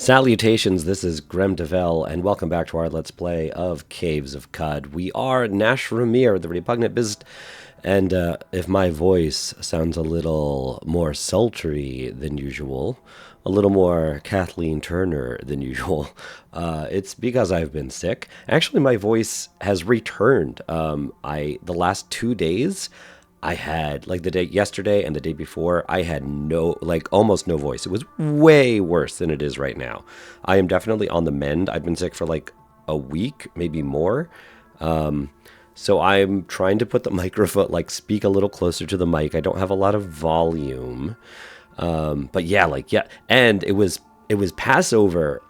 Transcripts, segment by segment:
Salutations, this is Grem Devel, and welcome back to our Let's Play of Caves of Cud. We are Nash Ramir, the Repugnant Beast, and if my voice sounds a little more sultry than usual, a little more Kathleen Turner than usual, it's because I've been sick. Actually, my voice has returned. The last 2 days, I had, like the day yesterday and the day before, I had almost no voice. It was way worse than it is right now. I am definitely on the mend. I've been sick for like a week, maybe more. So I'm trying to put the microphone, speak a little closer to the mic. I don't have a lot of volume. But yeah. And it was Passover,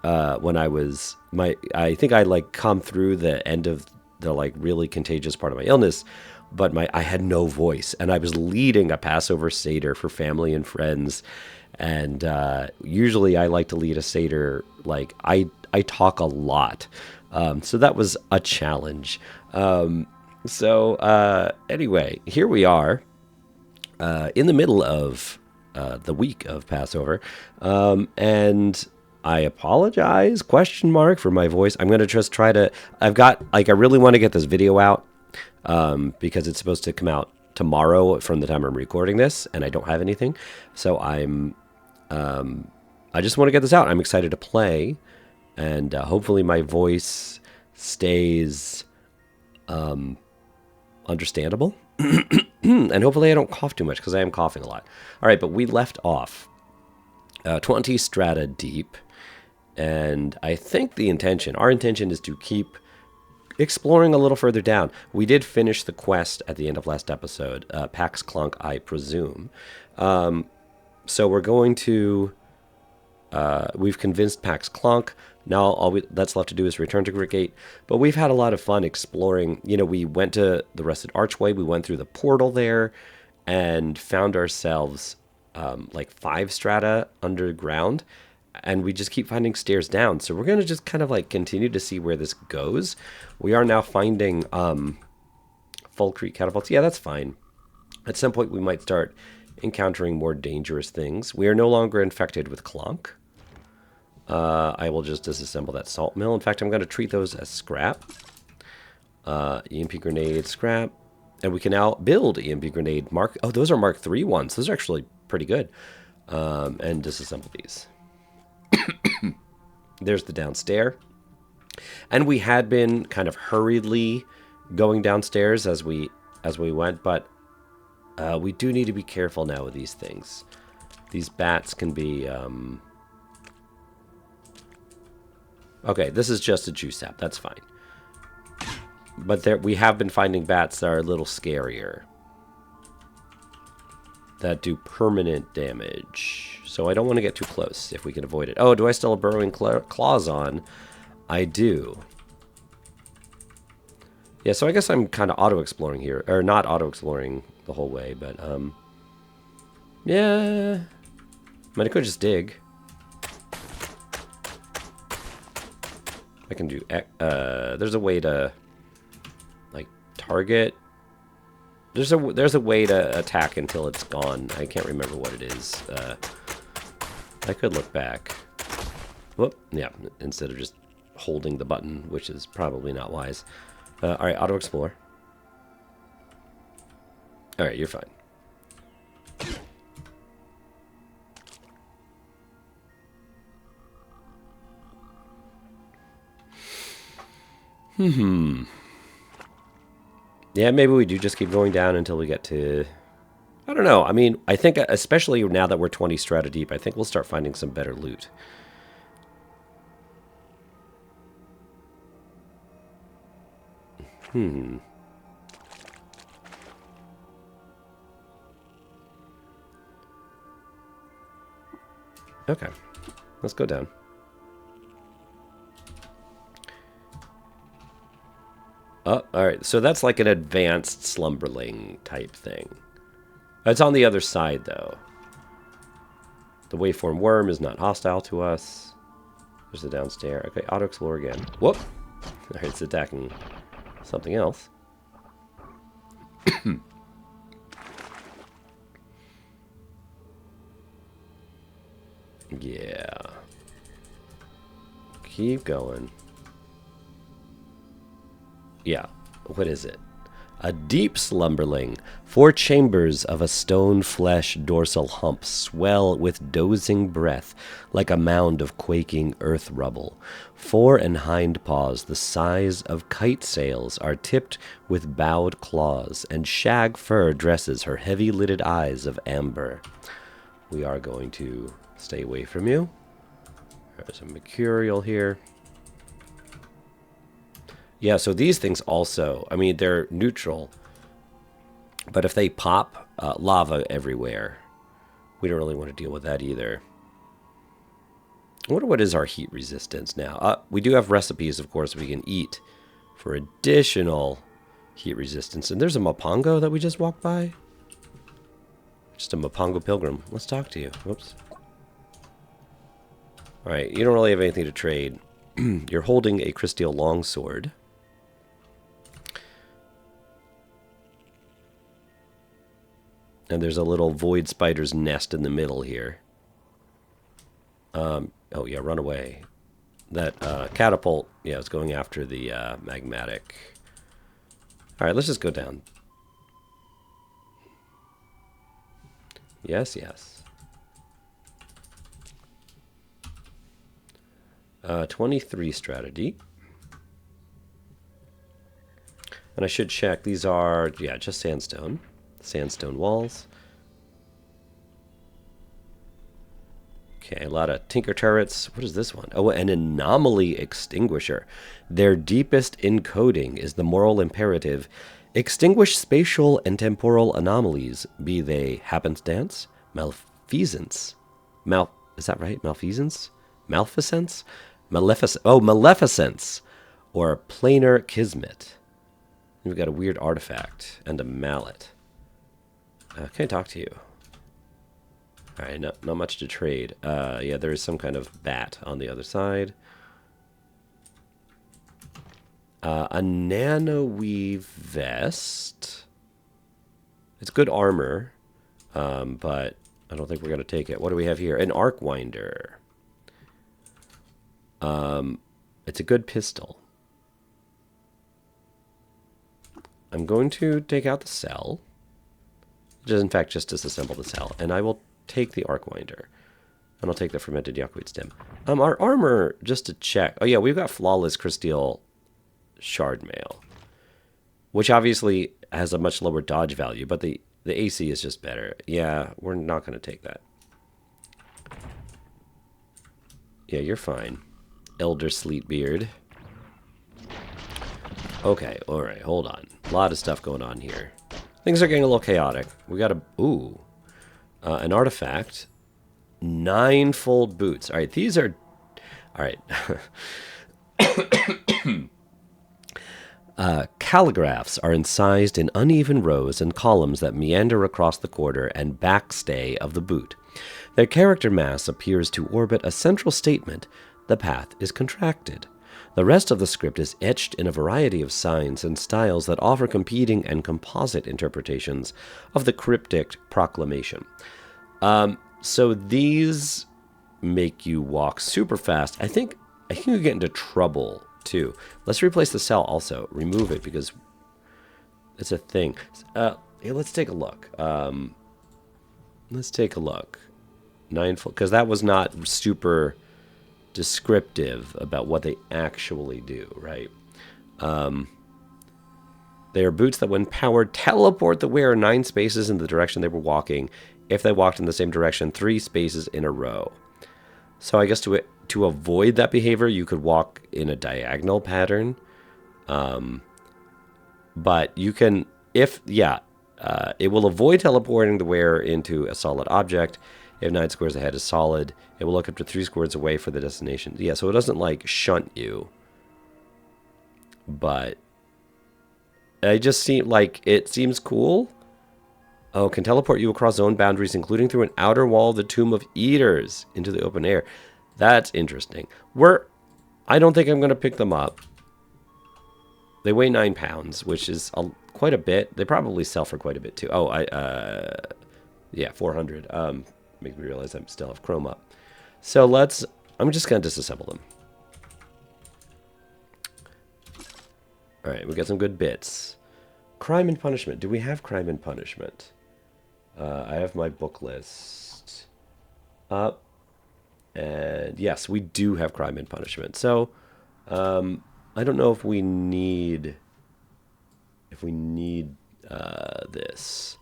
when I think I come through the end of the really contagious part of my illness. But I had no voice, and I was leading a Passover Seder for family and friends. And usually I like to lead a Seder, I talk a lot. So that was a challenge. Anyway, here we are in the middle of the week of Passover. And I apologize, for my voice. I'm going to just try to, I really want to get this video out. Because it's supposed to come out tomorrow from the time I'm recording this, and I don't have anything. So I just want to get this out. I'm excited to play, and hopefully my voice stays understandable. And hopefully I don't cough too much, because I am coughing a lot. All right, but we left off 20 strata deep, and I think our intention is to keep exploring a little further down. We did finish the quest at the end of last episode, Pax Klanq, I presume. So we're going to... we've convinced Pax Klanq. Now that's left to do is return to Gate. But we've had a lot of fun exploring. We went to the Rusted Archway. We went through the portal there and found ourselves 5 strata underground. And we just keep finding stairs down. So we're going to just kind of continue to see where this goes. We are now finding Fulcrete catapults. Yeah, that's fine. At some point we might start encountering more dangerous things. We are no longer infected with Klanq. I will just disassemble that salt mill. In fact, I'm going to treat those as scrap. EMP grenade, scrap. And we can now build EMP grenade Mark... Oh, those are Mark III ones. Those are actually pretty good. And disassemble these. There's the downstairs. And we had been kind of hurriedly going downstairs as we went, but we do need to be careful now with these things. These bats can be... Okay, this is just a juice sap. That's fine. But we have been finding bats that are a little scarier. That do permanent damage. So I don't want to get too close if we can avoid it. Oh, do I still have burrowing claws on? I do. Yeah, so I guess I'm kind of auto-exploring here. Or not auto-exploring the whole way, but, yeah. I mean, I could just dig. I can do... there's a way to, target... There's a way to attack until it's gone. I can't remember what it is. I could look back. Whoop. Yeah, instead of just holding the button, which is probably not wise. All right, auto-explore. All right, you're fine. Yeah, maybe we do just keep going down until we get to... I don't know. I mean, I think especially now that we're 20 strata deep, I think we'll start finding some better loot. Okay. Let's go down. Oh, alright. So that's like an advanced slumberling type thing. It's on the other side, though. The waveform worm is not hostile to us. There's the downstairs. Okay, auto-explore again. Whoop! Alright, it's attacking something else. Yeah. Keep going. Yeah. What is it? A deep slumberling. 4 chambers of a stone flesh dorsal hump swell with dozing breath like a mound of quaking earth rubble. Fore and hind paws the size of kite sails are tipped with bowed claws, and shag fur dresses her heavy-lidded eyes of amber. We are going to stay away from you. There's a mercurial here. Yeah, so these things also, I mean, they're neutral, but if they pop, lava everywhere. We don't really want to deal with that either. I wonder what is our heat resistance now. We do have recipes, of course, we can eat for additional heat resistance. And there's a Mopongo that we just walked by. Just a Mopongo pilgrim. Let's talk to you. Whoops. All right, you don't really have anything to trade. You're holding a Crysteel longsword. And there's a little void spider's nest in the middle here. Oh yeah, run away. That catapult, yeah, is going after the magmatic. All right, let's just go down. Yes, yes. 23 strategy. And I should check, these are, yeah, just sandstone. Sandstone walls. Okay, a lot of tinker turrets. What is this one? Oh, an anomaly extinguisher. Their deepest encoding is the moral imperative. Extinguish spatial and temporal anomalies, be they happenstance, malfeasance. Is that right? Malfeasance? Maleficence? Maleficence. Or planar kismet. We've got a weird artifact and a mallet. Can I talk to you? Alright, not much to trade. Yeah, there is some kind of bat on the other side. A nanoweave vest. It's good armor, but I don't think we're going to take it. What do we have here? An arc winder. It's a good pistol. I'm going to take out the cell. Just, in fact, just disassemble the cell. And I will take the arc winder. And I'll take the fermented yakuit stem. Our armor, just to check. Oh, yeah, we've got flawless Crysteel shard mail. Which obviously has a much lower dodge value. But the AC is just better. Yeah, we're not going to take that. Yeah, you're fine. Elder Sleetbeard. Okay, alright, hold on. A lot of stuff going on here. Things are getting a little chaotic. We got a... Ooh. An artifact. 9-fold boots. Alright, these are... Alright. Calligraphs are incised in uneven rows and columns that meander across the quarter and backstay of the boot. Their character mass appears to orbit a central statement. The path is contracted. The rest of the script is etched in a variety of signs and styles that offer competing and composite interpretations of the cryptic proclamation. So these make you walk super fast. I think you get into trouble too. Let's replace the cell also. Remove it because it's a thing. Yeah, let's take a look. Let's take a look. 9-fold, because that was not super descriptive about what they actually do, right? They are boots that, when powered, teleport the wearer 9 spaces in the direction they were walking. If they walked in the same direction, 3 spaces in a row. So I guess to avoid that behavior, you could walk in a diagonal pattern. But you can, it will avoid teleporting the wearer into a solid object. If 9 squares ahead is solid, it will look up to 3 squares away for the destination. Yeah, so it doesn't, like, shunt you. But it just seems cool. Oh, can teleport you across zone boundaries, including through an outer wall of the Tomb of Eaters into the open air. That's interesting. I don't think I'm going to pick them up. They weigh 9 pounds, which is quite a bit. They probably sell for quite a bit, too. Oh, yeah, 400. Make me realize I still have chrome up. So I'm just going to disassemble them. All right, we got some good bits. Crime and punishment. Do we have crime and punishment? I have my book list up. And yes, we do have crime and punishment. So, I don't know if we need this.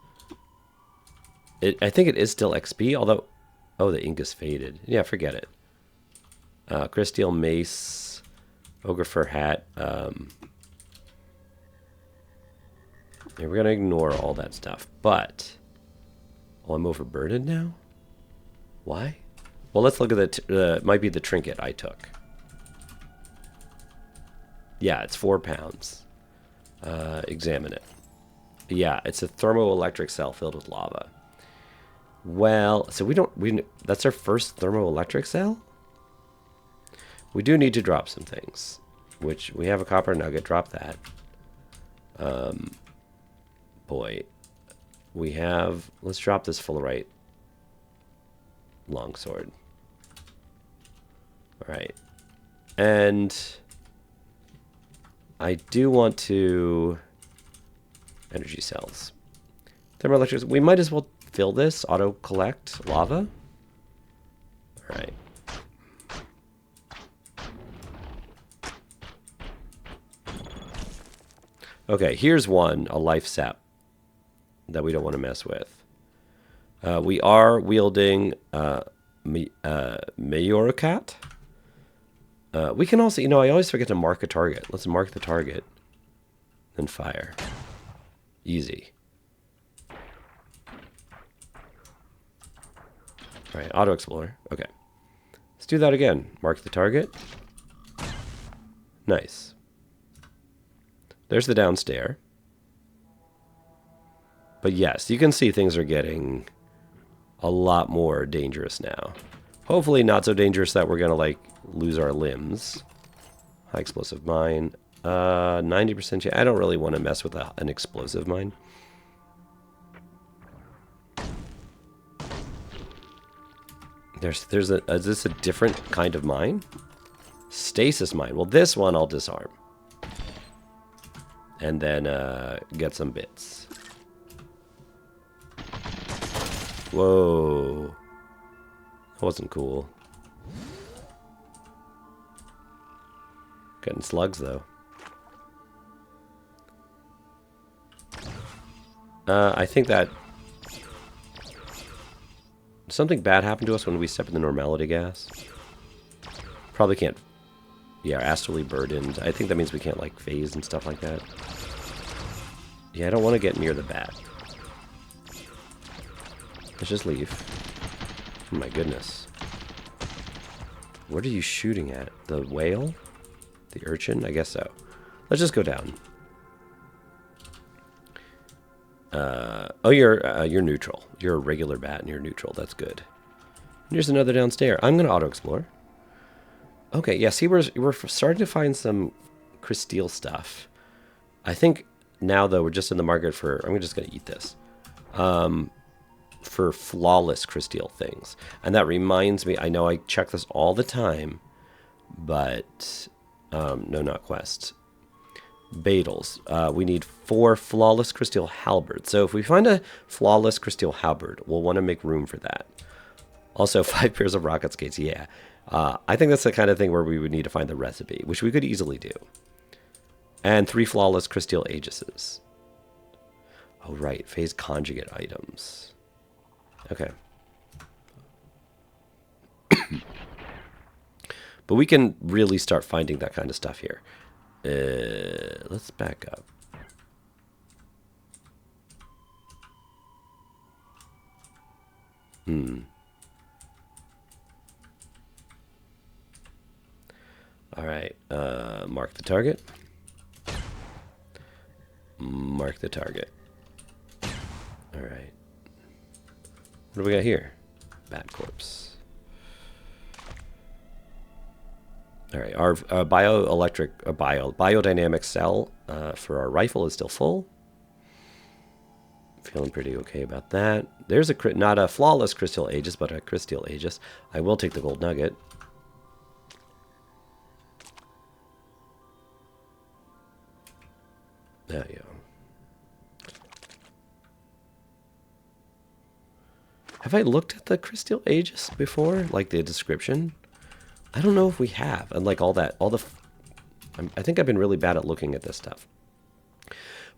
I think it is still XP, although, oh, the ink is faded. Yeah, forget it. Crysteel mace, ogre fur hat. Yeah, we're gonna ignore all that stuff. But, oh, I'm overburdened now. Why? Well, let's look at the. Might be the trinket I took. Yeah, it's 4 pounds. Examine it. Yeah, it's a thermoelectric cell filled with lava. Well, so that's our first thermoelectric cell? We do need to drop some things, which we have a copper nugget. Drop that. Boy, we have. Let's drop this fullerite longsword. All right, and I do want to energy cells. Thermoelectrics. We might as well fill this. Auto collect lava. All right. Okay, here's one, a life sap that we don't want to mess with. We are wielding Mayoracat. We can also, I always forget to mark a target. Let's mark the target. Then fire. Easy. All right, auto explorer. Okay. Let's do that again. Mark the target. Nice. There's the downstairs. But yes, you can see things are getting a lot more dangerous now. Hopefully not so dangerous that we're going to, like, lose our limbs. High explosive mine. 90% chance. I don't really want to mess with an explosive mine. Is this a different kind of mine? Stasis mine. Well, this one I'll disarm. And then get some bits. Whoa. That wasn't cool. Getting slugs, though. I think that something bad happened to us when we step in the normality gas. Probably can't. Yeah, astrally burdened. I think that means we can't, like, phase and stuff like that. Yeah, I don't want to get near the bat. Let's just leave. Oh my goodness. What are you shooting at? The whale? The urchin? I guess so. Let's just go down. Oh, you're neutral. You're a regular bat and you're neutral. That's good. Here's another downstairs. I'm gonna auto explore. Okay, yeah. See, we're starting to find some crysteel stuff. I think now though we're just in the market for. I'm just gonna eat this. For flawless crysteel things, and that reminds me. I know I check this all the time, but no, not quests. Badals. We need 4 flawless crysteel halberds. So if we find a flawless crysteel halberd, we'll want to make room for that. Also, 5 pairs of rocket skates. Yeah. I think that's the kind of thing where we would need to find the recipe, which we could easily do. And 3 flawless crysteel aegises. Oh, right. Phase conjugate items. Okay. But we can really start finding that kind of stuff here. Let's back up. All right. Mark the target. Mark the target. All right. What do we got here? Bat corpse. All right, our biodynamic cell for our rifle is still full. Feeling pretty okay about that. There's not a flawless crystal aegis, but a crystal aegis. I will take the gold nugget. Yeah. Have I looked at the Crystal Aegis before? Like the description? I don't know if we have. And like I think I've been really bad at looking at this stuff.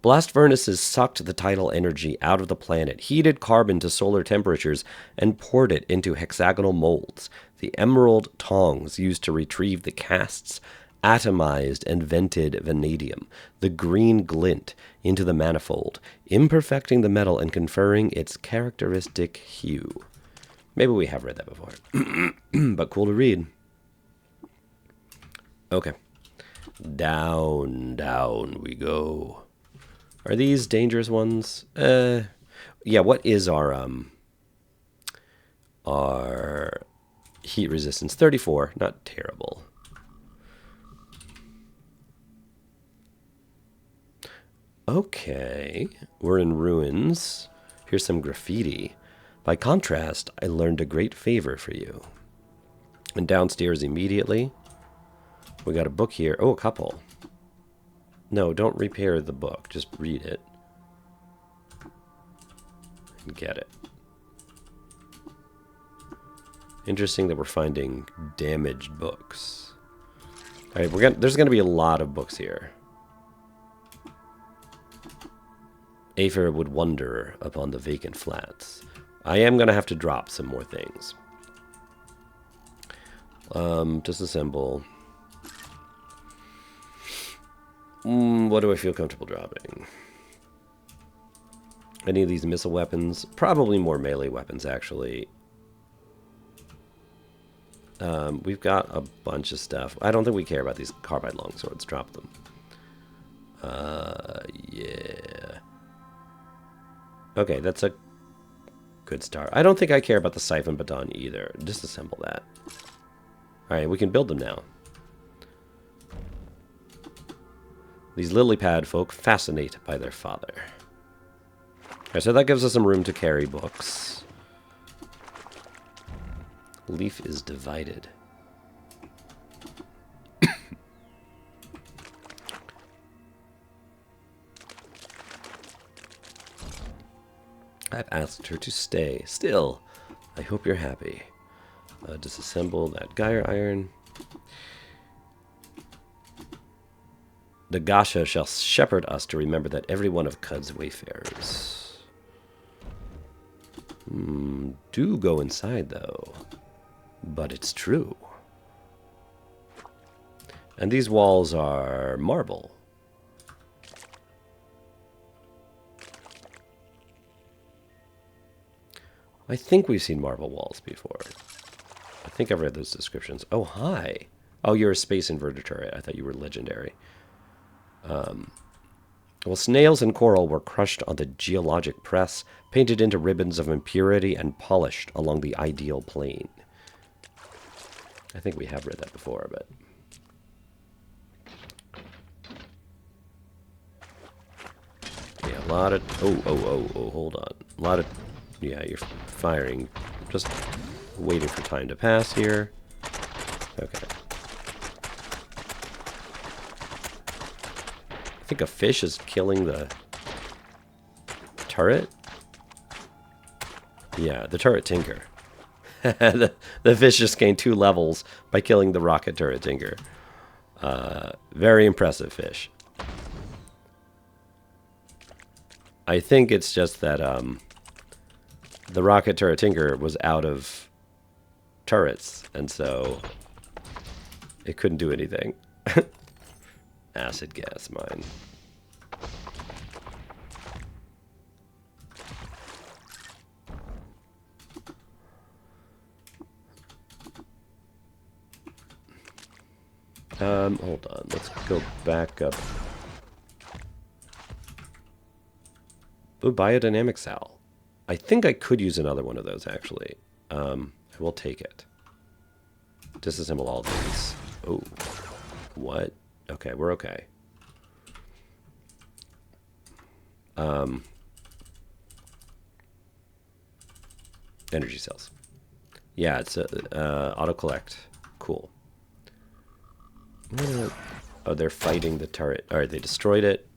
Blast furnaces sucked the tidal energy out of the planet, heated carbon to solar temperatures, and poured it into hexagonal molds. The emerald tongs used to retrieve the casts atomized and vented vanadium, the green glint, into the manifold, imperfecting the metal and conferring its characteristic hue. Maybe we have read that before, but cool to read. Okay. Down we go. Are these dangerous ones? Yeah, what is our heat resistance? 34, not terrible. Okay, we're in ruins. Here's some graffiti. By contrast, I learned a great favor for you. And downstairs immediately, we got a book here. Oh, a couple. No, don't repair the book. Just read it. And get it. Interesting that we're finding damaged books. All right, there's going to be a lot of books here. Aether would wander upon the vacant flats. I am going to have to drop some more things. Disassemble. What do I feel comfortable dropping? Any of these missile weapons? Probably more melee weapons, actually. We've got a bunch of stuff. I don't think we care about these carbide longswords. Drop them. Yeah. Okay, that's a good start. I don't think I care about the siphon baton either. Disassemble that. Alright, we can build them now. These lily pad folk fascinate by their father. Alright, so that gives us some room to carry books. Leaf is divided. I've asked her to stay. Still, I hope you're happy. Disassemble that gyre iron. The Gasha shall shepherd us to remember that every one of Cud's wayfarers. Do go inside, though. But it's true. And these walls are marble. I think we've seen marble walls before. I think I've read those descriptions. Oh, hi. Oh, you're a space inverter turret. I thought you were legendary. Well, snails and coral were crushed on the geologic press, painted into ribbons of impurity, and polished along the ideal plane. I think we have read that before, but... yeah, a lot of... Oh, hold on. A lot of... yeah, you're firing. Just waiting for time to pass here. Okay. I think a fish is killing the turret. Yeah, the turret tinker. the fish just gained 2 levels by killing the rocket turret tinker. Very impressive fish. I think it's just that the rocket turret tinker was out of turrets, and so it couldn't do anything. Acid gas mine. Hold on. Let's go back up. Ooh, biodynamic cell. I think I could use another one of those, actually. I will take it. Disassemble all these. Oh. What? Okay, we're okay. Energy cells. Yeah, it's auto-collect. Cool. Oh, they're fighting the turret. Alright, they destroyed it.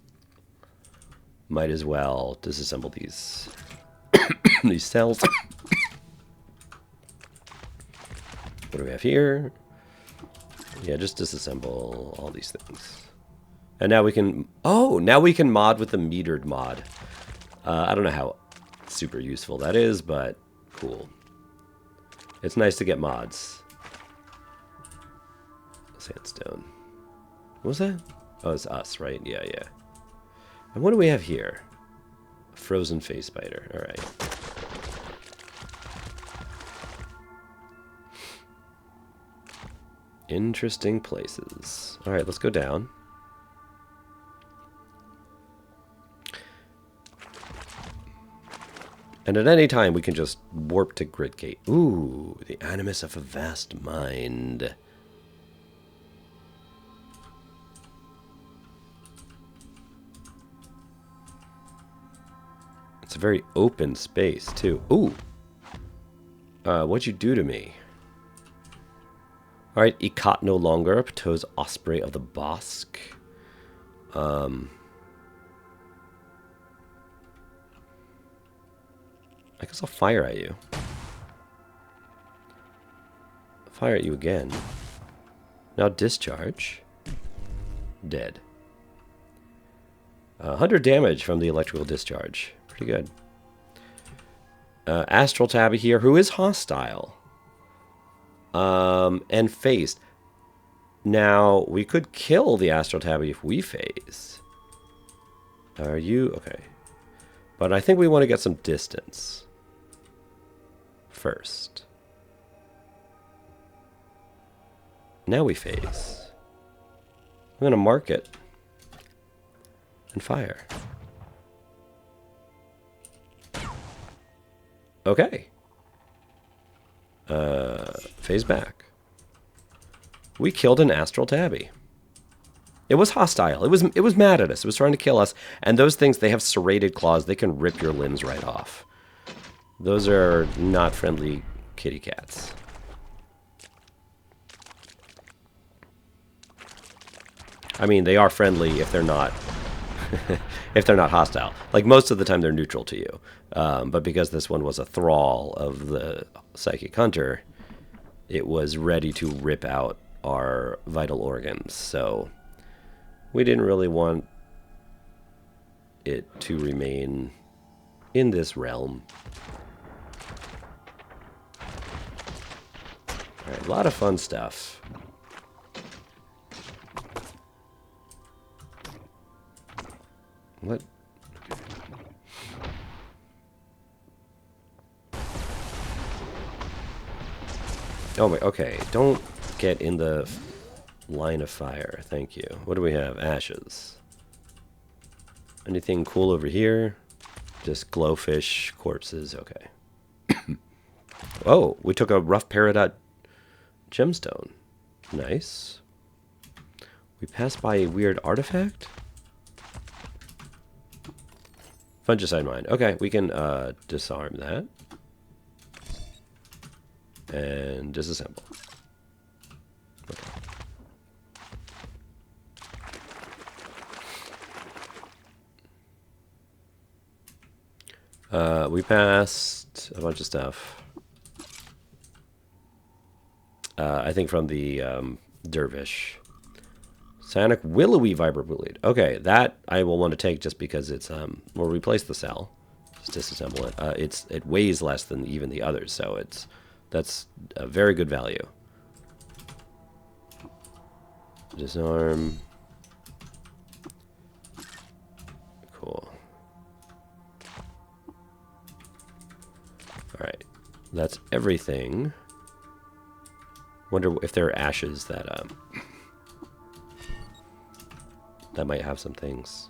might as well disassemble these these cells. What do we have here? Yeah, just disassemble all these things. And now we can... Oh, now we can mod with the metered mod. I don't know how super useful that is, but cool. It's nice to get mods. Sandstone. What was that? Oh, it's us, right? Yeah, yeah. And what do we have here? A frozen face spider. All right. Interesting places. All right, let's go down. And at any time, we can just warp to Gridgate. Ooh, the animus of a vast mind. It's a very open space, too. Ooh. What'd you do to me? Alright, Ikat no longer, Pto's Osprey of the Bosque. I guess I'll fire at you. Fire at you again. Now discharge. Dead. 100 damage from the electrical discharge. Pretty good. Astral Tabby here, who is hostile. And phased. Now, we could kill the Astral Tabby if we phase. Are you? Okay. But I think we want to get some distance. First. Now we phase. I'm going to mark it. And fire. Okay. Phase back. We killed an Astral Tabby. It was hostile. It was mad at us. It was trying to kill us. And those things, they have serrated claws. They can rip your limbs right off. Those are not friendly kitty cats. I mean, they are friendly if they're not if they're not hostile. Like, most of the time they're neutral to you. But because this one was a thrall of the Psychic Hunter, it was ready to rip out our vital organs. So we didn't really want it to remain in this realm. Alright, a lot of fun stuff. What? Oh my, okay. Don't get in the line of fire. Thank you. What do we have? Ashes. Anything cool over here? Just glowfish corpses. Okay. Oh, we took a rough peridot gemstone. Nice. We passed by a weird artifact? Fungicide mine. Okay, we can disarm that. And disassemble. Okay. We passed a bunch of stuff. I think from the Dervish. Psionic Willowy Vibroblade. Okay, that I will want to take just because it's we'll replace the cell. Just disassemble it. It weighs less than even the others, so that's a very good value. Disarm. Cool. Alright. That's everything. Wonder if there are ashes that that might have some things.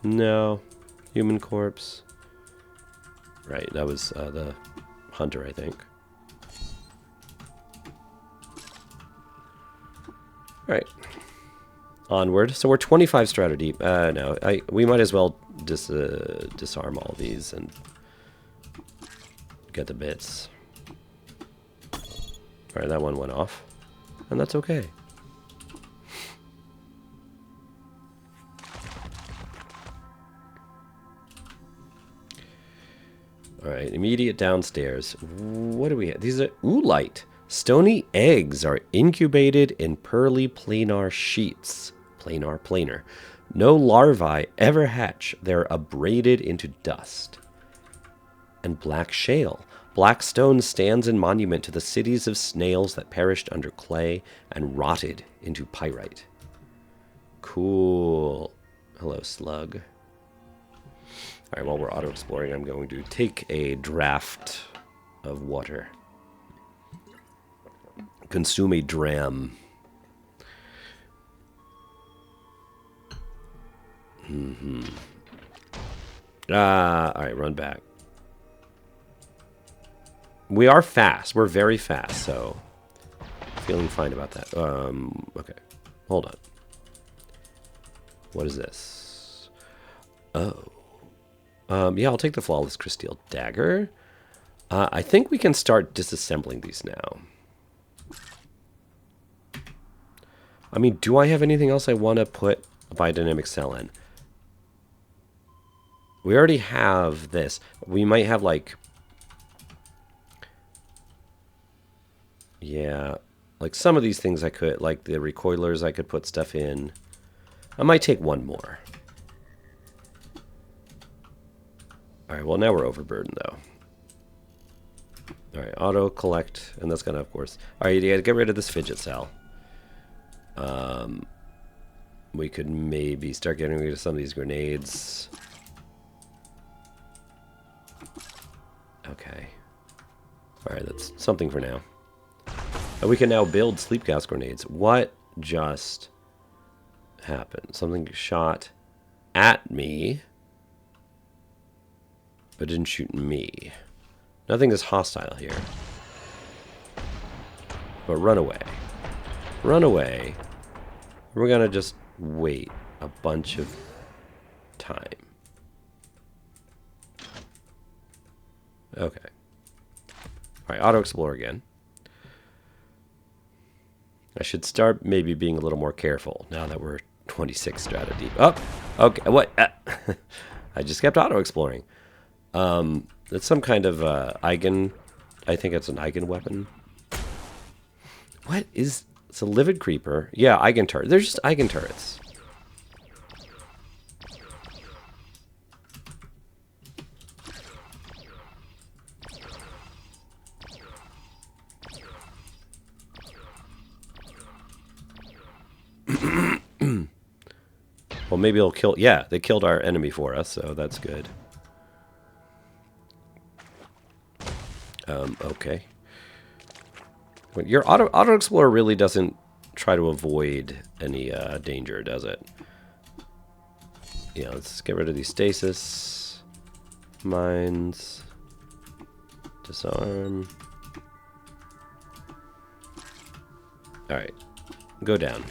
No. Human corpse. Right, that was the hunter, I think. Right. Onward. So we're 25 strata deep. No, we might as well disarm all these and get the bits. Alright, that one went off. And that's okay. All right, immediate downstairs. What do we have? These are oolite. Stony eggs are incubated in pearly planar sheets. Planar. No larvae ever hatch. They're abraded into dust. And black shale. Black stone stands in monument to the cities of snails that perished under clay and rotted into pyrite. Cool. Hello, slug. All right, while we're auto-exploring, I'm going to take a draft of water. Consume a dram. All right, run back. We are fast. We're very fast, so feeling fine about that. Okay, hold on. What is this? Oh. Yeah, I'll take the Flawless Crysteel Dagger. I think we can start disassembling these now. I mean, do I have anything else I want to put a biodynamic cell in? We already have this. We might have, like... Yeah, like some of these things I could, like the recoilers, I could put stuff in. I might take one more. All right, well, now we're overburdened, though. All right, auto collect, and that's gonna, of course. All right, you gotta get rid of this fidget cell. We could maybe start getting rid of some of these grenades. Okay. All right, that's something for now. And we can now build sleep gas grenades. What just happened? Something shot at me, but didn't shoot me. Nothing is hostile here. But run away. Run away. We're gonna just wait a bunch of time. Okay. Alright, auto-explore again. I should start maybe being a little more careful now that we're 26 strata deep. Oh! Okay, what? I just kept auto-exploring. It's some kind of Eigen... I think it's an Eigen weapon. What is... It's a livid creeper. Yeah, Eigen turret. They're just Eigen turrets. Well, maybe it'll kill... Yeah, they killed our enemy for us, so that's good. Okay. But your auto explorer really doesn't try to avoid any danger, does it? Yeah, let's get rid of these stasis mines. Disarm. All right, go down.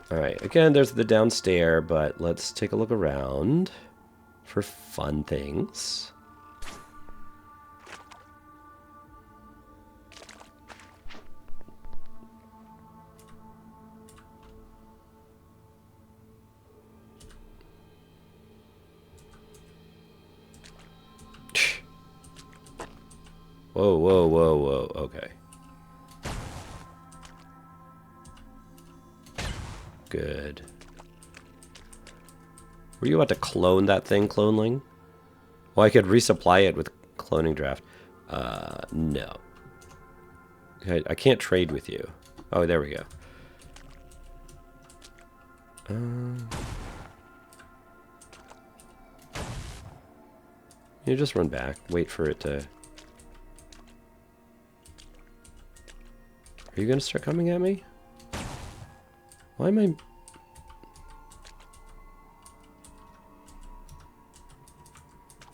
All right, again, there's the downstairs, but let's take a look around for fun things. Whoa, whoa, whoa, whoa, okay. Good. Were you about to clone that thing, cloneling? Well, I could resupply it with cloning draft. No. I can't trade with you. Oh, there we go. You just run back. Wait for it to... Are you going to start coming at me? Why am I...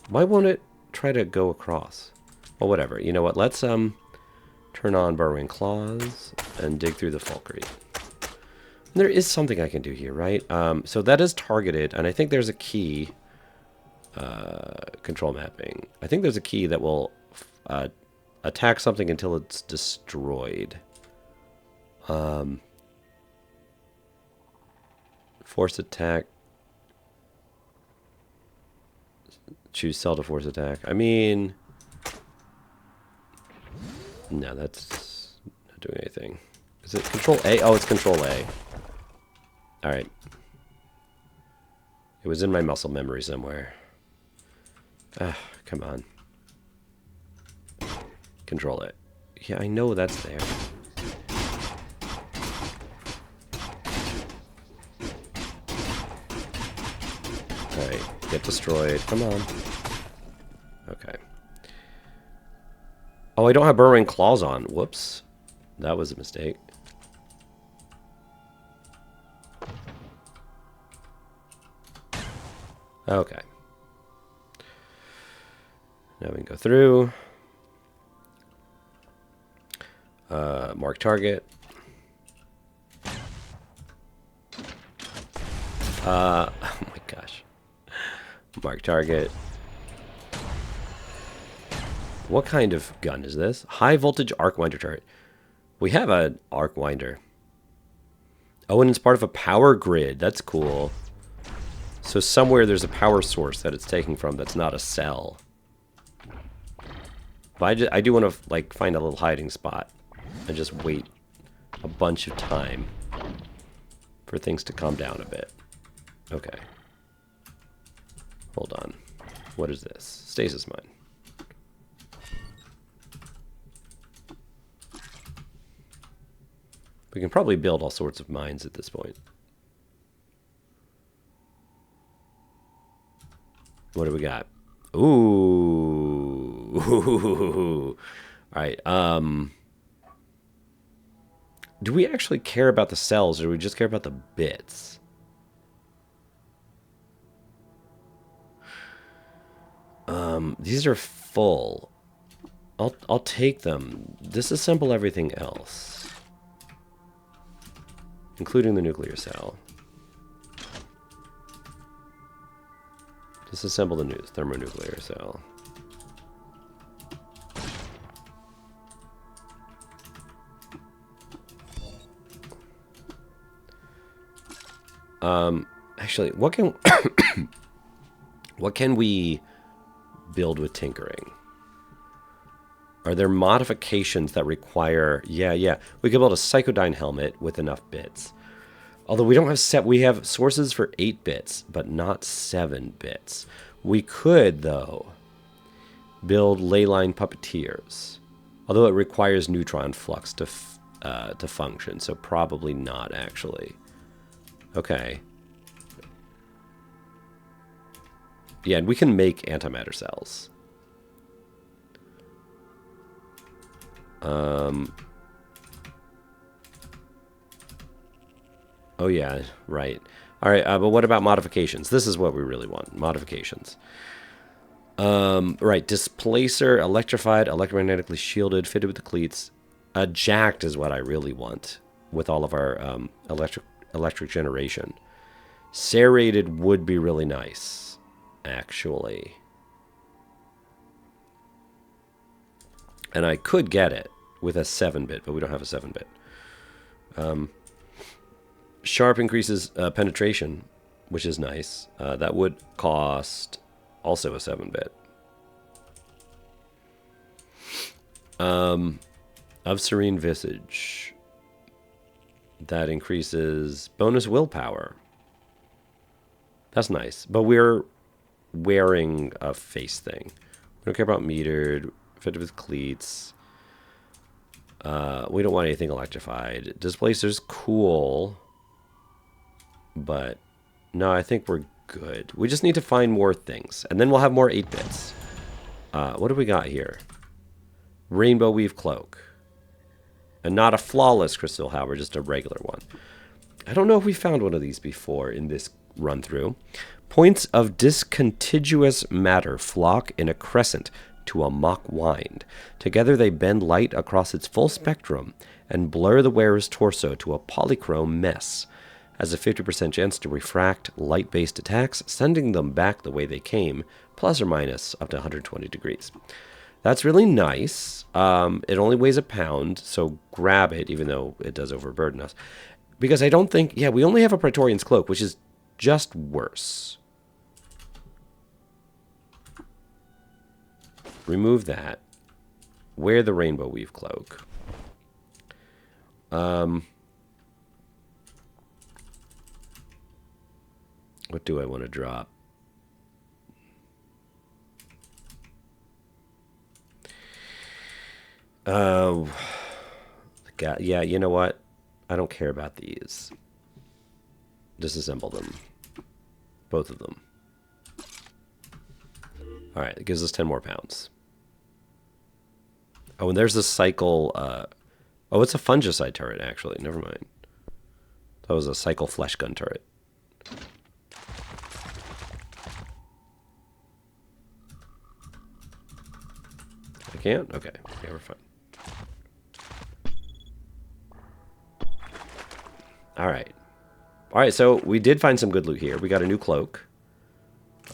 Why won't it try to go across? Well, whatever. You know what? Let's turn on Burrowing Claws and dig through the Falkery. There is something I can do here, right? So that is targeted, and I think there's a key. Control mapping. I think there's a key that will attack something until it's destroyed. Force attack. Choose cell to force attack. I mean... No, that's not doing anything. Is it Control A? Oh, it's Control A. Alright. It was in my muscle memory somewhere. Ah, come on. Control it. Yeah, I know that's there. Alright, get destroyed. Come on. Okay. Oh, I don't have burrowing claws on. Whoops. That was a mistake. Okay. Now we can go through. Mark target. Oh my gosh. Mark target. What kind of gun is this? High voltage arc winder turret. We have an arc winder. Oh, and it's part of a power grid. That's cool. So somewhere there's a power source that it's taking from that's not a cell. But I do want to like find a little hiding spot and just wait a bunch of time for things to calm down a bit. Okay. Hold on. What is this? Stasis mine. We can probably build all sorts of mines at this point. What do we got? Ooh. All right. Do we actually care about the cells, or do we just care about the bits? These are full. I'll take them. Disassemble everything else, including the nuclear cell. Disassemble the thermonuclear cell. Actually, what can what can we build with tinkering? Are there modifications that require... Yeah. We could build a Psychodyne helmet with enough bits. Although we don't have we have sources for 8 bits, but not 7 bits. We could, though, build leyline puppeteers. Although it requires neutron flux to function, so probably not, actually. Okay. Yeah, and we can make antimatter cells. Oh yeah, right. All right, but what about modifications? This is what we really want. Modifications. Right, displacer, electrified, electromagnetically shielded, fitted with the cleats. Jacked is what I really want with all of our electric generation. Serrated would be really nice, actually. And I could get it with a 7-bit, but we don't have a 7-bit. Sharp increases penetration, which is nice. That would cost also a 7-bit. Of Serene Visage. That increases bonus willpower. That's nice. But we're wearing a face thing. We don't care about metered, fitted with cleats. We don't want anything electrified. Displacer's cool. But no, I think we're good. We just need to find more things. And then we'll have more 8-bits. What do we got here? Rainbow Weave Cloak. And not a flawless crystal, however, just a regular one. I don't know if we found one of these before in this run-through. Points of discontiguous matter flock in a crescent to a mock wind. Together they bend light across its full spectrum and blur the wearer's torso to a polychrome mess. Has a 50% chance to refract light-based attacks, sending them back the way they came, plus or minus up to 120 degrees. That's really nice. It only weighs a pound, so grab it, even though it does overburden us. Because I don't think... Yeah, we only have a Praetorian's Cloak, which is just worse. Remove that. Wear the Rainbow Weave Cloak. What do I want to drop? Yeah, you know what? I don't care about these. Disassemble them. Both of them. Alright, it gives us 10 more pounds. Oh, and there's this cycle... oh, it's a fungicide turret, actually. Never mind. That was a cycle flesh gun turret. I can't? Okay. Yeah, we're fine. Alright. Alright, so we did find some good loot here. We got a new cloak.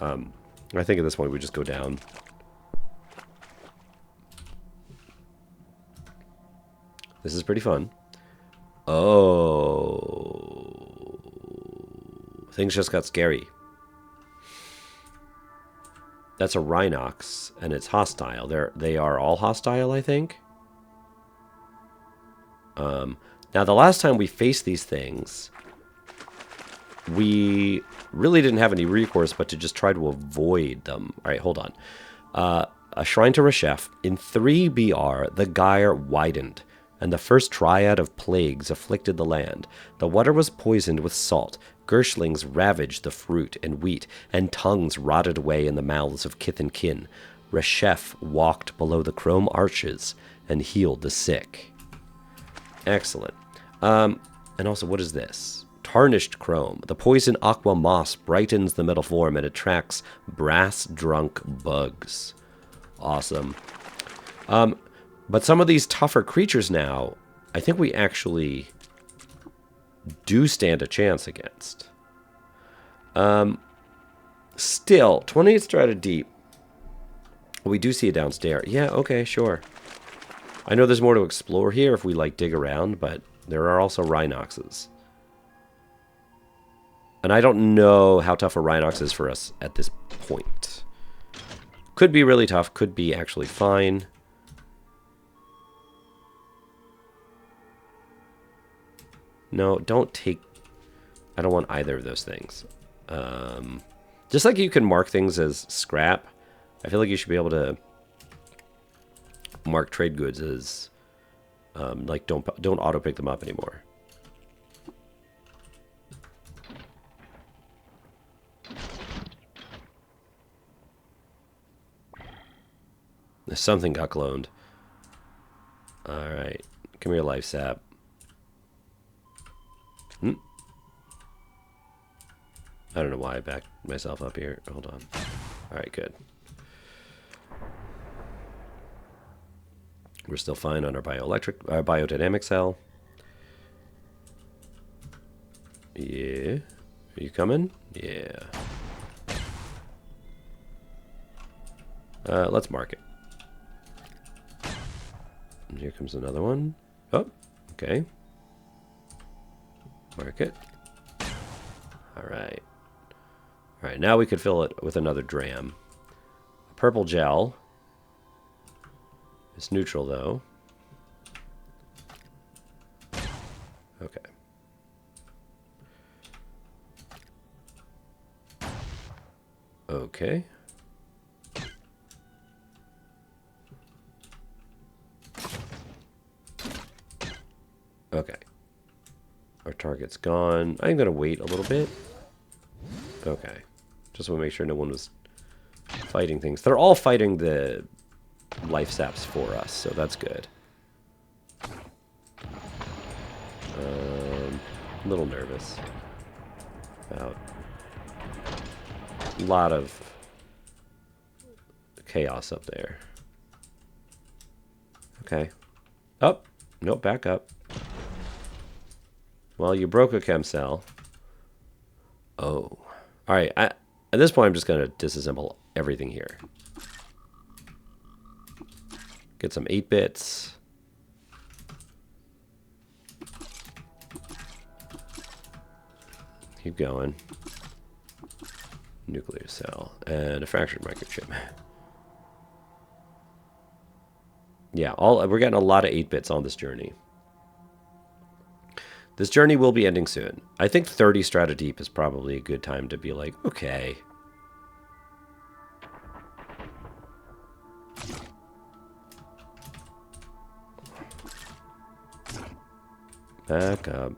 I think at this point we just go down. This is pretty fun. Oh. Things just got scary. That's a Rhinox, and it's hostile. They are all hostile, I think. Now, the last time we faced these things, we really didn't have any recourse but to just try to avoid them. All right, hold on. A shrine to Reshef. In 3 BR, the gyre widened, and the first triad of plagues afflicted the land. The water was poisoned with salt. Gerslings ravaged the fruit and wheat, and tongues rotted away in the mouths of kith and kin. Reshef walked below the chrome arches and healed the sick. Excellent. And also, what is this? Tarnished chrome. The poison aqua moss brightens the metal form and attracts brass-drunk bugs. Awesome. But some of these tougher creatures now, I think we actually do stand a chance against. Still, 28 strata deep. We do see it downstairs. Yeah, okay, sure. I know there's more to explore here if we, like, dig around, but there are also Rhinoxes. And I don't know how tough a Rhinox is for us at this point. Could be really tough, could be actually fine. No, don't take... I don't want either of those things. Just like you can mark things as scrap, I feel like you should be able to mark trade goods as... like, don't auto-pick them up anymore. Something got cloned. Alright. Come here, life sap. I don't know why I backed myself up here. Hold on. Alright, good. We're still fine on our biodynamic cell. Yeah. Are you coming? Yeah. Let's mark it. And here comes another one. Oh, okay. Mark it. Alright. Alright, now we could fill it with another dram. A purple gel. It's neutral, though. Okay. Okay. Okay. Our target's gone. I'm going to wait a little bit. Okay. Just want to make sure no one was fighting things. They're all fighting the life saps for us, so that's good. A little nervous about a lot of chaos up there. Okay. Oh, nope, back up. Well, you broke a chem cell. Oh. Alright, at this point I'm just going to disassemble everything here. Get some 8-bits. Keep going. Nuclear cell. And a fractured microchip. Yeah, we're getting a lot of 8-bits on this journey. This journey will be ending soon. I think 30 strata deep is probably a good time to be like, okay. Back up.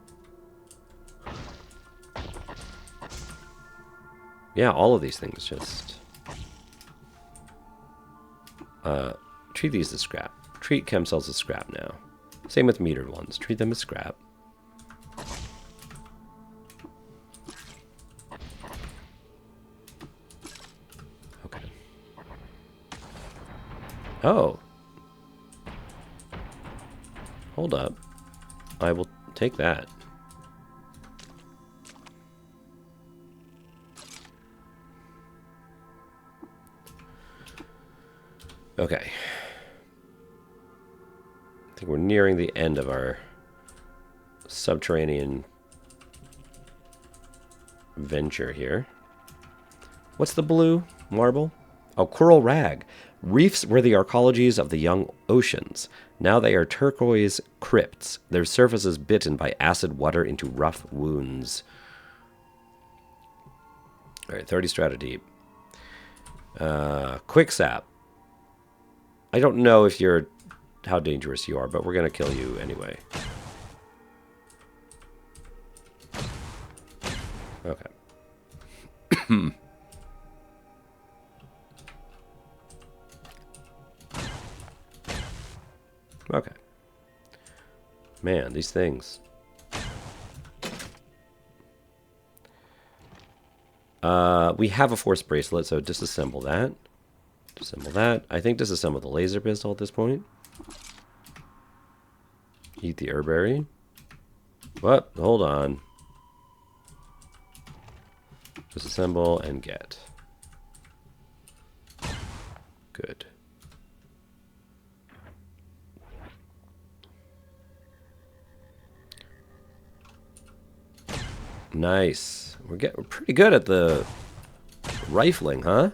Yeah, all of these things just... treat these as scrap. Treat chem cells as scrap now. Same with metered ones. Treat them as scrap. Okay. Oh. Hold up. I will take that. Okay. I think we're nearing the end of our subterranean venture here. What's the blue marble? Oh, coral rag. Reefs were the arcologies of the young oceans. Now they are turquoise crypts, their surfaces bitten by acid water into rough wounds. All right, 30 strata deep. Quick sap. I don't know if you're how dangerous you are, but we're going to kill you anyway. Okay. Okay. Man, these things. We have a force bracelet, so disassemble that. Disassemble that. I think disassemble the laser pistol at this point. Eat the herberry. What? Hold on. Disassemble and get. Good. Nice. We're pretty good at the rifling, huh?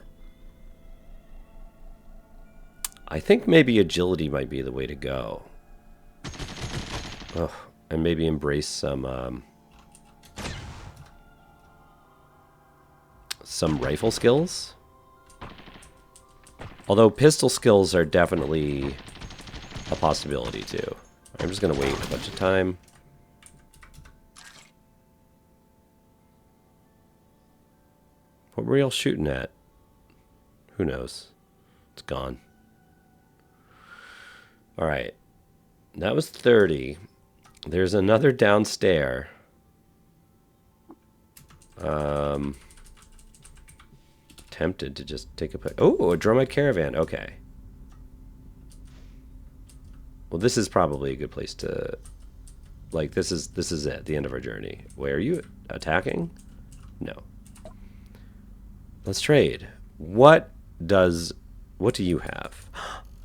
I think maybe agility might be the way to go. Oh, and maybe embrace some rifle skills. Although pistol skills are definitely a possibility too. I'm just gonna wait a bunch of time. What were y'all shooting at? Who knows? It's gone. Alright. That was 30. There's another downstairs. Tempted to just take a... Oh, a Dromite caravan. Okay. Well, this is probably a good place to... Like, this is it. The end of our journey. Wait, are you attacking? No. Let's trade. What do you have?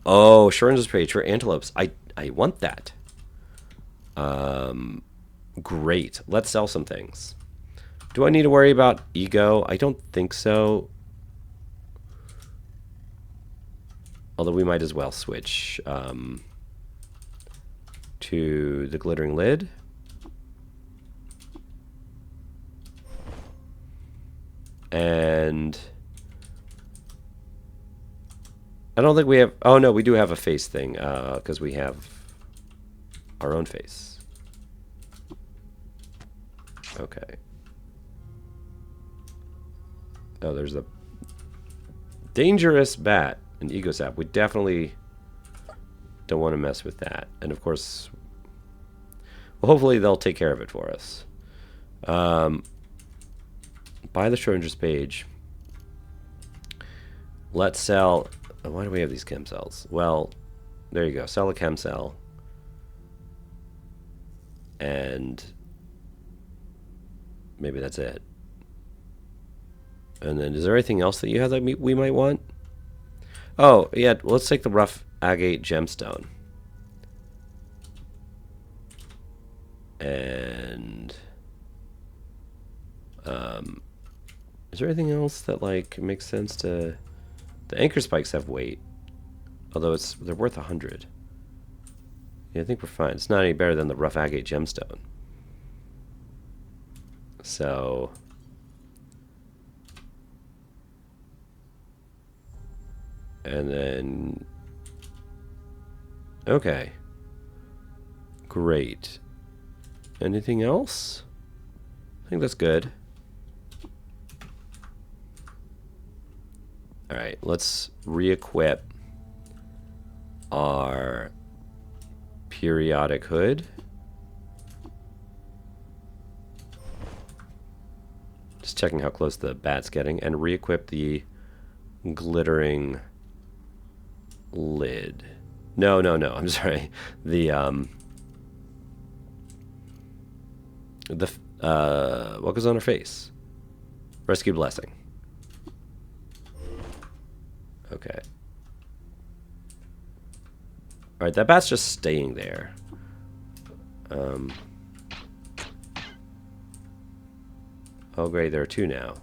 Oh, Shrinder's page for antelopes. I want that. Great. Let's sell some things. Do I need to worry about ego? I don't think so. Although we might as well switch to the glittering lid. And I don't think we have... Oh, no, we do have a face thing, because we have our own face. Okay. Oh, there's a dangerous bat, an ego sap. We definitely don't want to mess with that. And, of course, well, hopefully they'll take care of it for us. Buy the Schrodinger's page. Let's sell... Why do we have these chem cells? Well, there you go. Sell a chem cell. And maybe that's it. And then is there anything else that you have that we might want? Oh, yeah. Let's take the rough agate gemstone. And... Is there anything else that, like, makes sense to... The anchor spikes have weight. Although they're worth 100. Yeah, I think we're fine. It's not any better than the rough agate gemstone. So... And then... Okay. Great. Anything else? I think that's good. Alright, let's re-equip our periodic hood. Just checking how close the bat's getting. And re-equip the glittering lid. No, I'm sorry. What goes on her face? Rescue blessing. Okay. Alright, that bat's just staying there. Oh great, there are two now.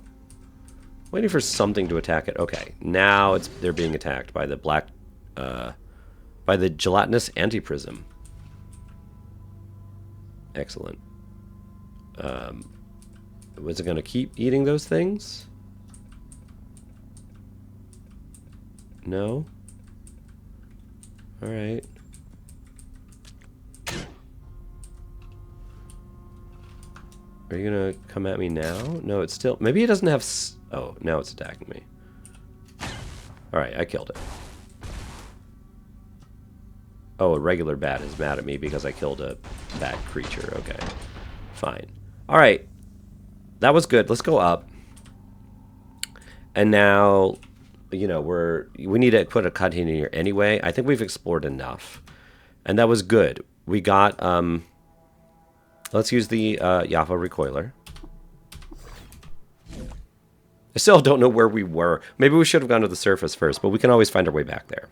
Waiting for something to attack it. Okay, now they're being attacked by the by the gelatinous antiprism. Excellent. Was it going to keep eating those things? No? Alright. Are you going to come at me now? No, it's still... Maybe it doesn't have... Oh, now it's attacking me. Alright, I killed it. Oh, a regular bat is mad at me because I killed a bat creature. Okay. Fine. Alright. That was good. Let's go up. And now... You know, we need to put a cut in here anyway. I think we've explored enough. And that was good. We got, let's use the Yafa recoiler. I still don't know where we were. Maybe we should have gone to the surface first, but we can always find our way back there.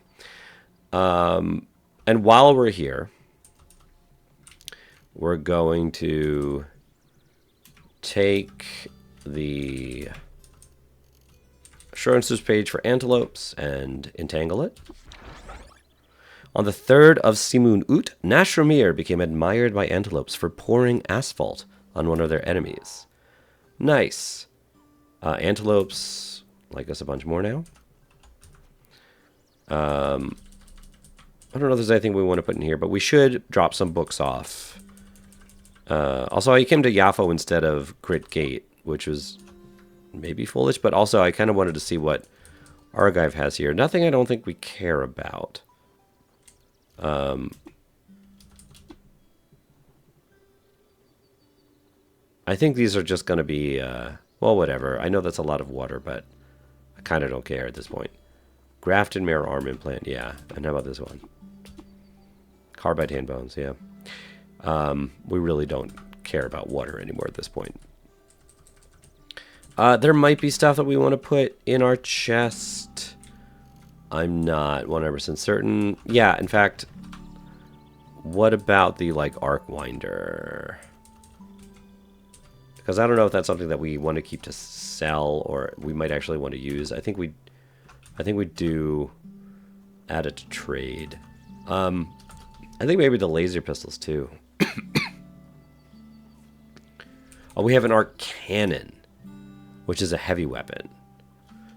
And while we're here, we're going to take the... assurances page for antelopes and entangle it. On the 3rd of Simun Ut, Nashromir became admired by antelopes for pouring asphalt on one of their enemies. Nice. Antelopes like us a bunch more now. I don't know if there's anything we want to put in here, but we should drop some books off. Also, I came to Yafo instead of Grit Gate, which was... maybe foolish, but also I kind of wanted to see what Argive has here. Nothing I don't think we care about. I think these are just going to be, well, whatever. I know that's a lot of water, but I kind of don't care at this point. Grafted mirror arm implant, yeah. And how about this one? Carbide hand bones, yeah. We really don't care about water anymore at this point. There might be stuff that we want to put in our chest. I'm not 100% certain. Yeah, in fact, what about the, like, arc winder? Because I don't know if that's something that we want to keep to sell or we might actually want to use. I think we do add it to trade. I think maybe the laser pistols too. Oh, we have an arc cannon, which is a heavy weapon.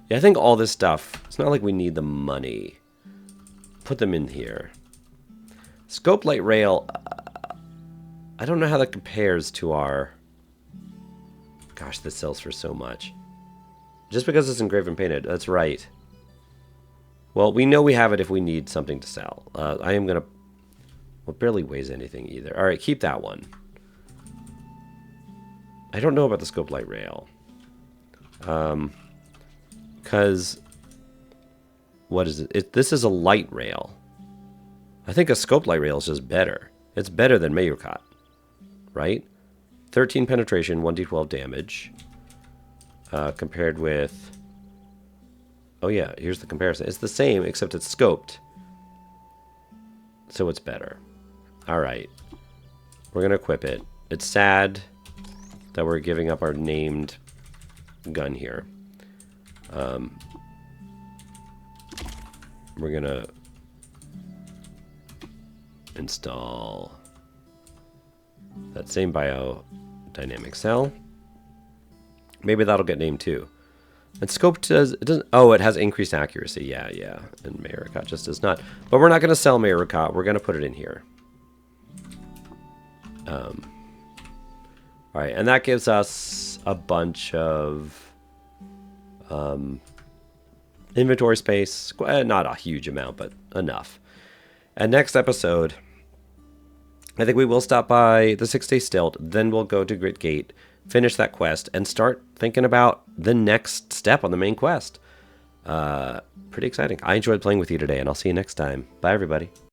Yeah, I think all this stuff, it's not like we need the money. Put them in here. Scope light rail, I don't know how that compares to our... Gosh, this sells for so much. Just because it's engraved and painted, that's right. Well, we know we have it if we need something to sell. I am going to... Well, it barely weighs anything either. All right, keep that one. I don't know about the scope light rail. Because... What is it? This is a light rail. I think a scope light rail is just better. It's better than Mayurkat. Right? 13 penetration, 1d12 damage. Compared with... Oh yeah, here's the comparison. It's the same, except it's scoped. So it's better. Alright. We're going to equip it. It's sad. that we're giving up our named gun here. We're gonna install that same biodynamic cell. Maybe that'll get named too. And scope does, it doesn't, oh, it has increased accuracy. Yeah. And Mayericot just does not. But we're not going to sell Mayericot. We're going to put it in here. All right, and that gives us a bunch of inventory space. Not a huge amount, but enough. And next episode, I think we will stop by the 6-day stilt. Then we'll go to Grit Gate, finish that quest, and start thinking about the next step on the main quest. Pretty exciting. I enjoyed playing with you today, and I'll see you next time. Bye, everybody.